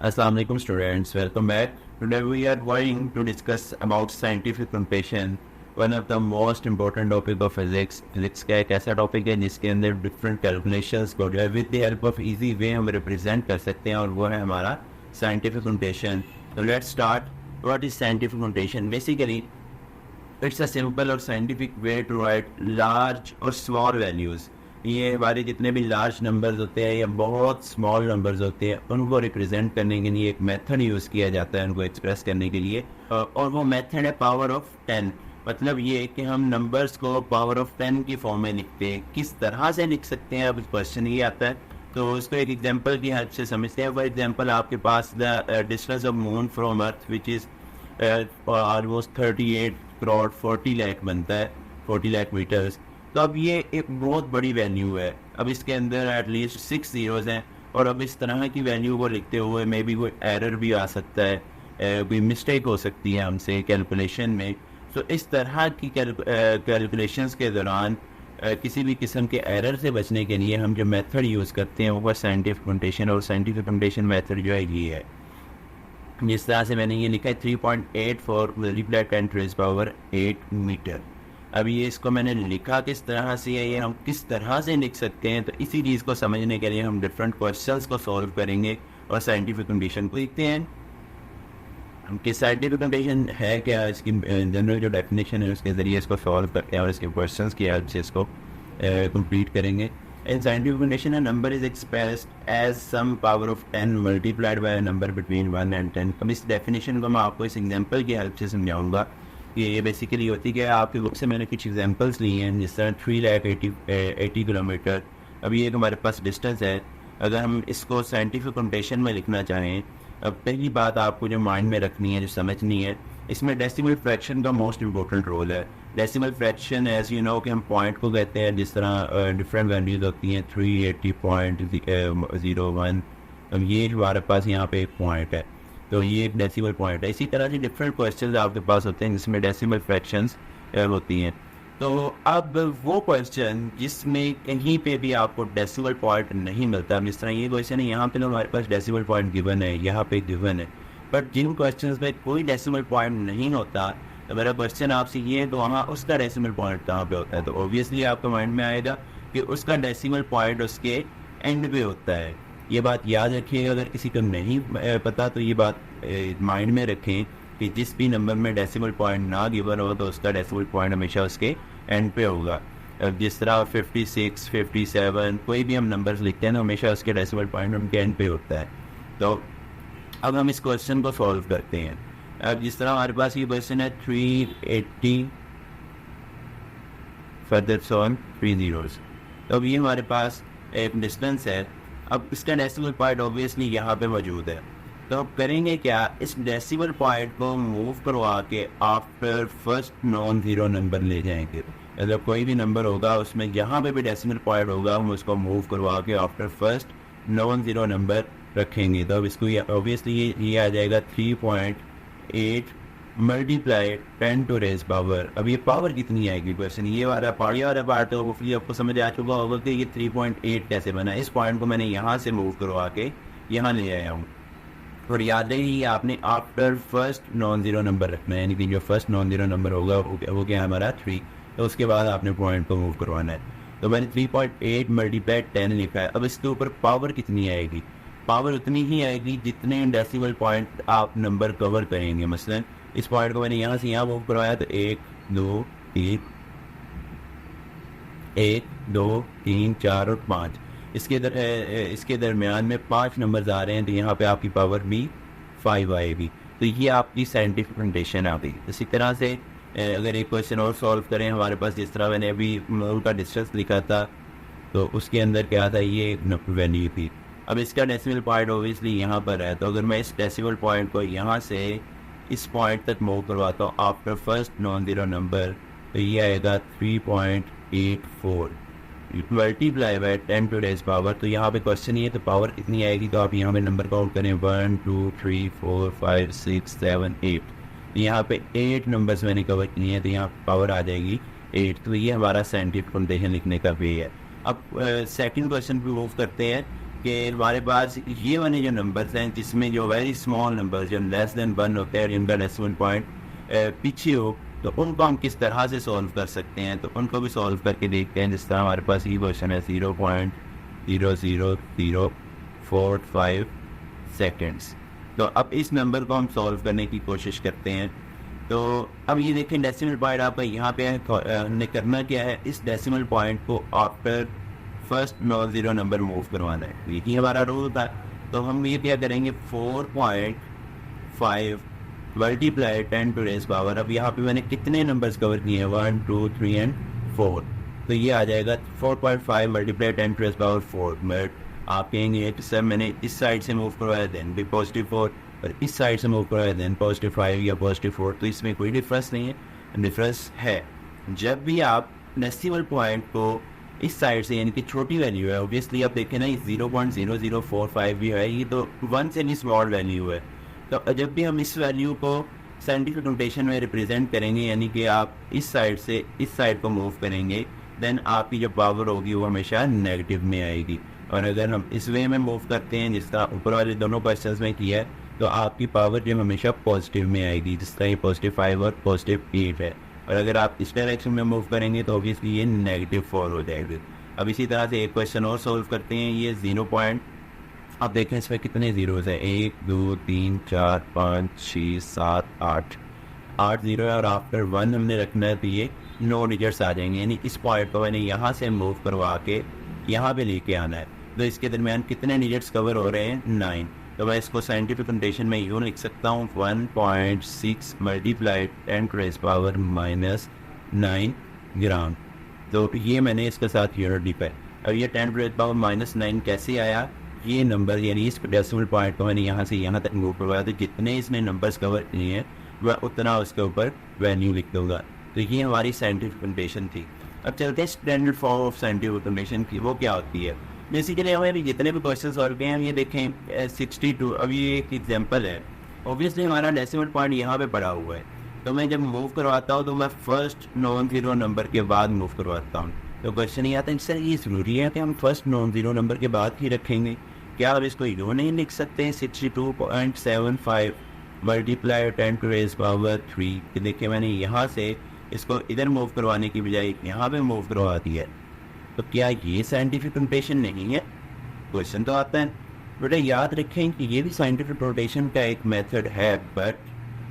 Assalamu alaikum students, welcome back. Today we are going to discuss about scientific computation, one of the most important topic of physics. Physics का एक ऐसा topic है जिसके अंदर different calculations को जो है with the help of easy way हम रिप्रेजेंट कर सकते हैं और वो है हमारा साइंटिफिक कंप्यूटेशन. तो let's start. What is scientific computation? Basically it's a simple और scientific way to write large और स्मॉल वैल्यूज़. ये हमारे जितने भी लार्ज नंबर्स होते हैं या बहुत स्मॉल नंबर्स होते हैं उनको रिप्रेजेंट करने के लिए एक मेथड यूज़ किया जाता है उनको एक्सप्रेस करने के लिए, और वो मेथड है पावर ऑफ 10. मतलब ये कि हम नंबर्स को पावर ऑफ 10 की फॉर्म में लिखते हैं. किस तरह से लिख सकते हैं, अब क्वेश्चन ये आता है तो उसको एक एग्जांपल की हेल्प से समझते हैं. फॉर एग्जांपल आपके पास the distance of moon from earth which is almost 38 crore 40 lakh बनता है, 40 लाख मीटर्स. तो अब ये एक बहुत बड़ी वैल्यू है. अब इसके अंदर एटलीस्ट 6 जीरोज़ हैं और अब इस तरह की वैल्यू को लिखते हुए मे बी कोई एरर भी आ सकता है, कोई मिस्टेक हो सकती है हमसे कैलकुलेशन में. तो इस तरह की कैलकुलेशंस के दौरान किसी भी किस्म के एरर से बचने के लिए हम जो मेथड यूज़ करते हैं वो साइंटिफिक कंप्यूटेशन, और साइंटिफिक कंप्यूटेशन मेथड जो है ये है. जिस तरह से मैंने ये लिखा है 3.84 multiply 10 to the power 8 metre. अब ये इसको मैंने लिखा किस तरह से है, ये हम किस तरह से लिख सकते हैं, तो इसी चीज़ को समझने के लिए हम डिफरेंट क्वेश्चंस को सॉल्व करेंगे और साइंटिफिक कंप्यूटेशन को देखते हैं. कि साइंटिफिक कंप्यूटेशन है क्या, इसकी जनरल जो डेफिनेशन है उसके ज़रिए इसको सॉल्व करके और इसके क्वेश्चंस की हेल्प से इसको कंप्लीट करेंगे. In scientific computation, a number is expressed as some power of 10 multiplied by a number between 1 and 10. अब इस डेफिनेशन को मैं आपको इस एग्जांपल की हेल्प से समझाऊंगा. ये बेसिकली होती है, आपकी बुक से मैंने कुछ एग्जांपल्स लिए हैं जिस तरह 380 किलोमीटर. अब ये हमारे पास डिस्टेंस है. अगर हम इसको साइंटिफिक कंप्यूटेशन में लिखना चाहें, अब पहली बात आपको जो माइंड में रखनी है, जो समझनी है, इसमें डेसिमल फ्रैक्शन का मोस्ट इंपॉर्टेंट रोल है. Decimal fraction as you know कि हम पॉइंट को कहते हैं, जिस तरह डिफरेंट वैल्यूज होती हैं 380.01. अब ये हमारे पास यहाँ पे एक पॉइंट है तो ये एक डेसिमल पॉइंट है. इसी तरह से डिफरेंट क्वेश्चंस आपके पास होते हैं जिसमें डेसिमल फ्रैक्शंस होती हैं. तो अब वो क्वेश्चन जिसमें कहीं पे भी आपको डेसिमल पॉइंट नहीं मिलता, जिस तरह ये क्वेश्चन है, यहाँ पे तो हमारे पास डेसिमल पॉइंट गिवन है, यहाँ पे गिवन है, बट जिन क्वेश्चंस में कोई डेसिमल पॉइंट नहीं होता तो मेरा क्वेश्चन आपसे ये है तो वहाँ उसका डेसिमल पॉइंट कहाँ पे होता है. तो ऑब्वियसली आपके माइंड में आएगा कि उसका डेसिमल पॉइंट उसके एंड पे होता है. ये बात याद रखिए. अगर किसी को नहीं पता तो ये बात माइंड में रखें कि जिस भी नंबर में डेसिमल पॉइंट ना गिवन हो तो उसका डेसिमल पॉइंट हमेशा उसके एंड पे होगा. जिस तरह 56, 57 कोई भी हम नंबर्स लिखते हैं ना, हमेशा उसके डेसिमल पॉइंट उनके एंड पे होता है. तो अब हम इस क्वेश्चन को सॉल्व करते हैं. अब जिस तरह हमारे पास ये क्वेश्चन है 380 फर्दर ऑन 3 zeros. तो अब ये हमारे पास एक डिस्टेंस है. अब इसका डेसिमल पॉइंट ऑब्वियसली यहाँ पे मौजूद है. तो अब करेंगे क्या, इस डेसिमल पॉइंट को मूव करवा के after first non zero number ले जाएंगे. मतलब कोई भी नंबर होगा उसमें जहाँ पे भी डेसिमल पॉइंट होगा हम उसको मूव करवा के after first non zero number रखेंगे. तो अब इसको ऑब्वियसली ये आ जाएगा 3.8 मल्टीप्लाई 10 to the power. अब ये पावर कितनी आएगी क्वेश्चन, ये वाला पार्ट तो होपफुली आपको समझ आ चुका होगा कि ये 3.8 कैसे बना. इस पॉइंट को मैंने यहाँ से मूव करवा के यहाँ ले आया हूँ. और याद रही आपने after first non zero number रखना है, यानी कि जो फर्स्ट नॉन ज़ीरो नंबर होगा वो क्या हमारा 3. तो उसके बाद आपने पॉइंट को मूव करवाना है. तो मैंने 3.8 मल्टीप्लाई 10 लिखा है. अब इसके ऊपर पावर कितनी आएगी, पावर उतनी ही आएगी जितने डेसिमल पॉइंट आप नंबर कवर करेंगे. मसलन इस पॉइंट को मैंने यहाँ से यहाँ मूव करवाया तो 1 2 3 4 और 5. इसके दरमियान में 5 नंबर्स आ रहे हैं तो यहाँ पे आपकी पावर भी 5 आएगी. तो ये आपकी साइंटिफिक कंडीशन आ गई. इसी तरह से अगर एक क्वेश्चन और सॉल्व करें, हमारे पास जिस तरह मैंने अभी मून का डिस्टेंस लिखा था तो उसके अंदर क्या था, ये वैल्यू थी. अब इसका डेसिमल पॉइंट ओबियसली यहाँ पर है. तो अगर मैं इस डेसिमल पॉइंट को यहाँ से इस पॉइंट तक मूव करवाता हूँ after first non zero number, तो ये आएगा 3.84 multiply by 10 to the power. तो यहाँ पे क्वेश्चन ये तो पावर कितनी आएगी, तो आप यहाँ पे नंबर काउंट करें 1 2 3 4 5 6 7 8. यहाँ पे 8 नंबर्स मैंने कवर किए हैं तो यहाँ पावर आ जाएगी 8. तो ये हमारा साइंटिफिक कंप्यूटेशन लिखने का वे है. अब सेकंड क्वेश्चन पे मूव करते हैं. कि हमारे पास ये वाले जो नंबर्स हैं जिसमें जो वेरी स्मॉल नंबर्स जो लेस देन 1 होते हैं जिनका डेसिमल पॉइंट पीछे हो, तो उनको हम किस तरह से सॉल्व कर सकते हैं, तो उनको भी सॉल्व करके देखते हैं। जिस तरह हमारे पास ये क्वेश्चन है 0.00045 सेकेंड्स। तो अब इस नंबर को हम सॉल्व करने की कोशिश करते हैं। तो अब ये देखें डेसिमल पॉइंट आपका यहाँ पे हमने करना क्या है, इस डेसिमल पॉइंट को after first non zero number move करवाना है, यही हमारा रूल था। तो हम ये क्या करेंगे 4.5 मल्टीप्लाई 10 टू रेज़ पावर, अब यहाँ पे मैंने कितने नंबर्स कवर किए हैं 1 2 3 एंड 4, तो ये आ जाएगा 4.5 multiply 10 to raise power 4। But आप कहेंगे कि सर मैंने इस साइड से मूव करवाया देन भी पॉजिटिव 4 और इस साइड से मूव करवाया देन पॉजिटिव 5 या पॉजिटिव 4, तो इसमें कोई डिफरेंस नहीं है। डिफरेंस है जब भी आप डेसिमल पॉइंट को इस साइड से, यानी कि छोटी वैल्यू है, ऑब्वियसली आप देखें ना 0.0045 भी है, ये तो 1 से भी स्मॉल वैल्यू है। तो जब भी हम इस वैल्यू को साइंटिफिक नोटेशन में रिप्रेजेंट करेंगे, यानी कि आप इस साइड से इस साइड को मूव करेंगे, देन आपकी जो पावर होगी वो हमेशा नेगेटिव में आएगी। और अगर हम इस वे में मूव करते हैं जिस तरह ऊपर वाले दोनों क्वेश्चंस में किया है, तो आपकी पावर जो हमेशा पॉजिटिव में आएगी, जिस तरह ये +5 और +8 है। और अगर आप इस डायरेक्शन में मूव करेंगे तो ऑब्वियसली ये -4 हो जाएगी। अब इसी तरह से एक क्वेश्चन और सॉल्व करते हैं। ये 0 पॉइंट, आप देखें इसमें कितने ज़ीरोज़ हैं, 1 2 3 4 5 6 7 8 ज़ीरो है, और आफ्टर 1 हमने रखना है तो ये 9 डिजिट्स आ जाएंगे। यानी इस पॉइंट को मैंने यहाँ से मूव करवा के यहाँ पे लेके आना है, तो इसके दरमियान कितने डिजिट्स कवर हो रहे हैं 9। तो मैं इसको साइंटिफिक नोटेशन में यूँ लिख सकता हूँ 1.6 मल्टीप्लाई 10 टू रेज़ पावर -9 ग्राम। तो ये मैंने इसके साथ यूनिट लिखा है। अब ये 10 टू रेज़ पावर -9 कैसे आया, ये नंबर यानी इस डेसिमल पॉइंट को मैंने यहाँ से यहाँ तक मूव करवाया, तो जितने इसने नंबर्स कवर किए हैं वह उतना उसके ऊपर वैल्यू लिख दूँगा। तो ये हमारी साइंटिफिक नोटेशन थी। अब चलते हैं standard form of scientific notation की, वो क्या होती है। बेसिकली हमें अभी जितने भी क्वेश्चन सॉल्व किए हैं ये देखें 62, अब ये एक एग्जांपल है। ऑब्वियसली हमारा डेसिमल पॉइंट यहाँ पे पड़ा हुआ है, तो मैं जब मूव करवाता हूँ तो मैं फर्स्ट नॉन ज़ीरो नंबर के बाद मूव करवाता हूँ। तो क्वेश्चन ये आता है सर ये ज़रूरी है कि हम फर्स्ट नॉन ज़ीरो नंबर के बाद ही रखेंगे, क्या आप इसको यूँ नहीं लिख सकते हैं 62.75 मल्टीप्लाई 10 टू रेज़ पावर 3। कि देखिए मैंने यहाँ से इसको इधर मूव करवाने की बजाय यहाँ पे मूव करवा दिया, तो क्या ये साइंटिफिक नोटेशन नहीं है? क्वेश्चन तो आता है। बेटा याद रखें कि ये भी साइंटिफिक नोटेशन का एक मेथड है, बट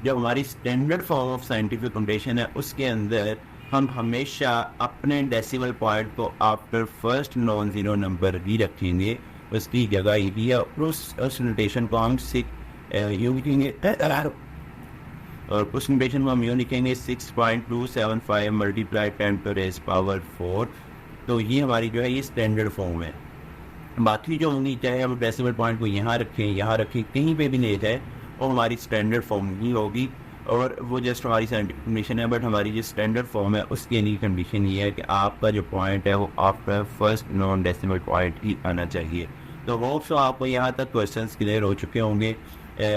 जो हमारी standard form of scientific notation है उसके अंदर हम हमेशा अपने डेसिमल पॉइंट को after first non zero number भी रखेंगे, उसकी जगह ही दिया, उस नोटेशन को हम यूँ लिखेंगे, और उस नोटेशन को हम यूँ लिखेंगे 6.275 मल्टीप्लाई 10 टू रेज़ पावर 4। तो ये हमारी जो है ये स्टैंडर्ड फॉर्म है। बाकी जो होंगी, चाहे हम डेसिमल पॉइंट को यहाँ रखें कहीं पे भी ले जाए, वो हमारी स्टैंडर्ड फॉर्म ही होगी, और वो जस्ट हमारी साइंटिफिक कंडीशन है। बट हमारी जो स्टैंडर्ड फॉर्म है उसके लिए कंडीशन ये है कि आपका जो पॉइंट है वो after first non decimal point ही आना चाहिए। तो होप सो आपको यहाँ तक क्वेश्चंस क्लियर हो चुके होंगे।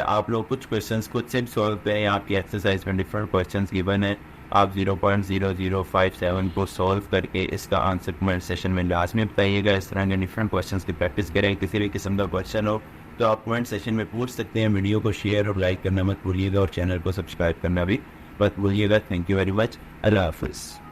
आप लोग कुछ क्वेश्चंस खुद से सॉल्व करें, आपकी एक्सरसाइज में डिफरेंट क्वेश्चंस गिवन है, आप 0.0057 को सॉल्व करके इसका आंसर कमेंट सेशन में लाजमी बताइएगा। इस तरह के डिफरेंट क्वेश्चंस की प्रैक्टिस करें। किसी भी किस्म का क्वेश्चन हो तो आप कमेंट सेशन में पूछ सकते हैं। वीडियो को शेयर और लाइक करना मत भूलिएगा, और चैनल को सब्सक्राइब करना भी मत भूलिएगा। Thank you very much. Allah हाफिज़।